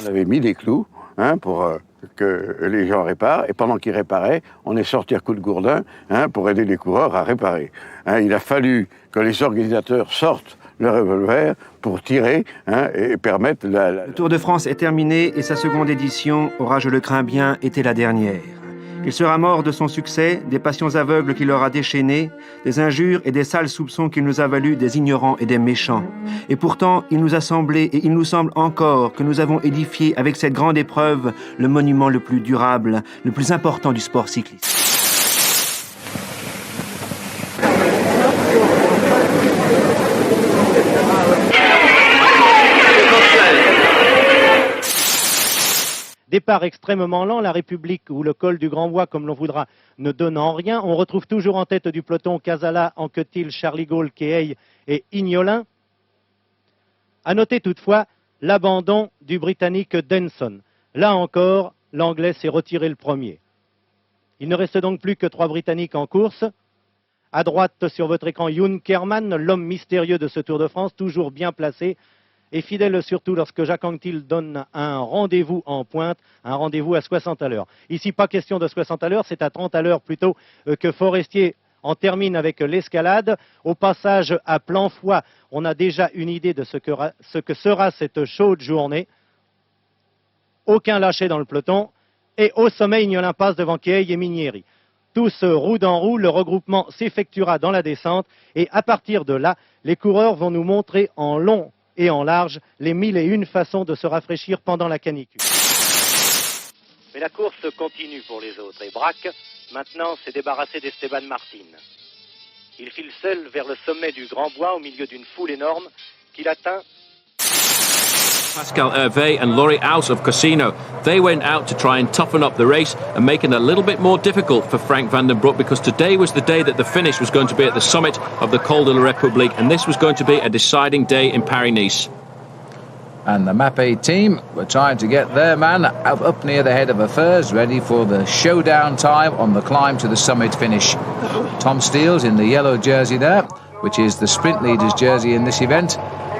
On avait mis des clous pour que les gens réparent, et pendant qu'ils réparaient, on est sorti à coups de gourdin pour aider les coureurs à réparer. Il a fallu que les organisateurs sortent le revolver pour tirer et permettre Le Tour de France est terminé et sa seconde édition aura, je le crains bien, été la dernière. Il sera mort de son succès, des passions aveugles qu'il aura déchaînées, des injures et des sales soupçons qu'il nous a valu des ignorants et des méchants. Et pourtant, il nous a semblé, et il nous semble encore, que nous avons édifié avec cette grande épreuve le monument le plus durable, le plus important du sport cycliste. Départ extrêmement lent, la République ou le col du Grand Bois, comme l'on voudra, ne donnant rien. On retrouve toujours en tête du peloton Casala, Anquetil, Charlie Gaulle, Kehey et Ignolin. À noter toutefois l'abandon du Britannique Denson. Là encore, l'Anglais s'est retiré le premier. Il ne reste donc plus que 3 Britanniques en course. À droite sur votre écran, Youn Kerman, l'homme mystérieux de ce Tour de France, toujours bien placé. Et fidèle surtout lorsque Jacques Anquetil donne un rendez-vous en pointe, un rendez-vous à 60 à l'heure. Ici, pas question de 60 à l'heure, c'est à 30 à l'heure plutôt que Forestier en termine avec l'escalade. Au passage à Planfoy, on a déjà une idée de ce que sera cette chaude journée. Aucun lâché dans le peloton. Et au sommet, Ignolin passe devant Kehey et Minieri. Tous roue dans roue, le regroupement s'effectuera dans la descente. Et à partir de là, les coureurs vont nous montrer en long et en large les 1001 façons de se rafraîchir pendant la canicule. Mais la course continue pour les autres et Braque, maintenant, s'est débarrassé d'Esteban Martin. Il file seul vers le sommet du Grand Bois au milieu d'une foule énorme qu'il atteint. Pascal Hervé and Laurie Aus of Casino, they went out to try and toughen up the race and make it a little bit more difficult for Frank van den Broek, because today was the day that the finish was going to be at the summit of the Col de la République, and this was going to be a deciding day in Paris-Nice. And the Mapei team were trying to get their man up near the head of affairs, ready for the showdown time on the climb to the summit finish. Tom Steele's in the yellow jersey there, which is the sprint leader's jersey in this event.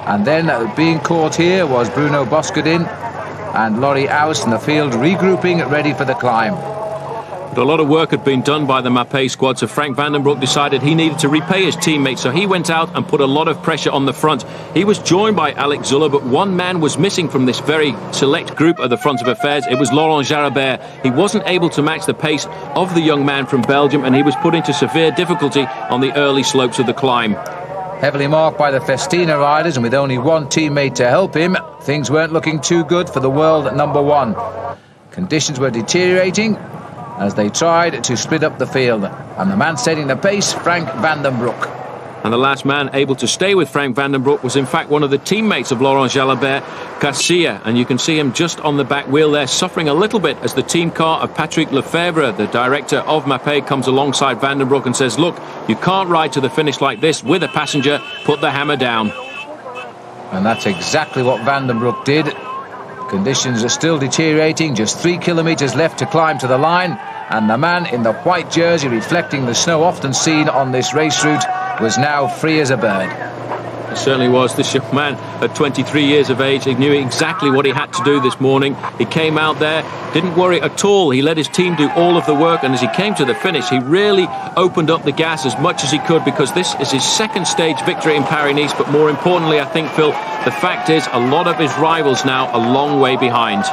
And then being caught here was Bruno Boscadin and Laurie Aus in the field, regrouping, ready for the climb. But a lot of work had been done by the Mapei squad, so Frank van den Broek decided he needed to repay his teammates, so he went out and put a lot of pressure on the front. He was joined by Alex Zuller, but one man was missing from this very select group at the front of affairs. It was Laurent Jarabert. He wasn't able to match the pace of the young man from Belgium, and he was put into severe difficulty on the early slopes of the climb. Heavily marked by the Festina riders, and with only one teammate to help him, things weren't looking too good for the world number one. Conditions were deteriorating as they tried to split up the field, and the man setting the pace, Frank van den Broek. And the last man able to stay with Frank van den Broek was in fact one of the teammates of Laurent Jalabert, Garcia, and you can see him just on the back wheel there, suffering a little bit as the team car of Patrick Lefebvre, the director of Mapei, comes alongside van den Broek and says, look, you can't ride to the finish like this with a passenger, put the hammer down. And that's exactly what van den Broek did. Conditions are still deteriorating, just 3 kilometres left to climb to the line, and the man in the white jersey, reflecting the snow often seen on this race route, was now free as a bird. It certainly was. This young man at 23 years of age, he knew exactly what he had to do this morning. He came out there, didn't worry at all. He let his team do all of the work, and as he came to the finish, he really opened up the gas as much as he could, because this is his second stage victory in Paris-Nice. But more importantly, I think, Phil, the fact is a lot of his rivals now a long way behind.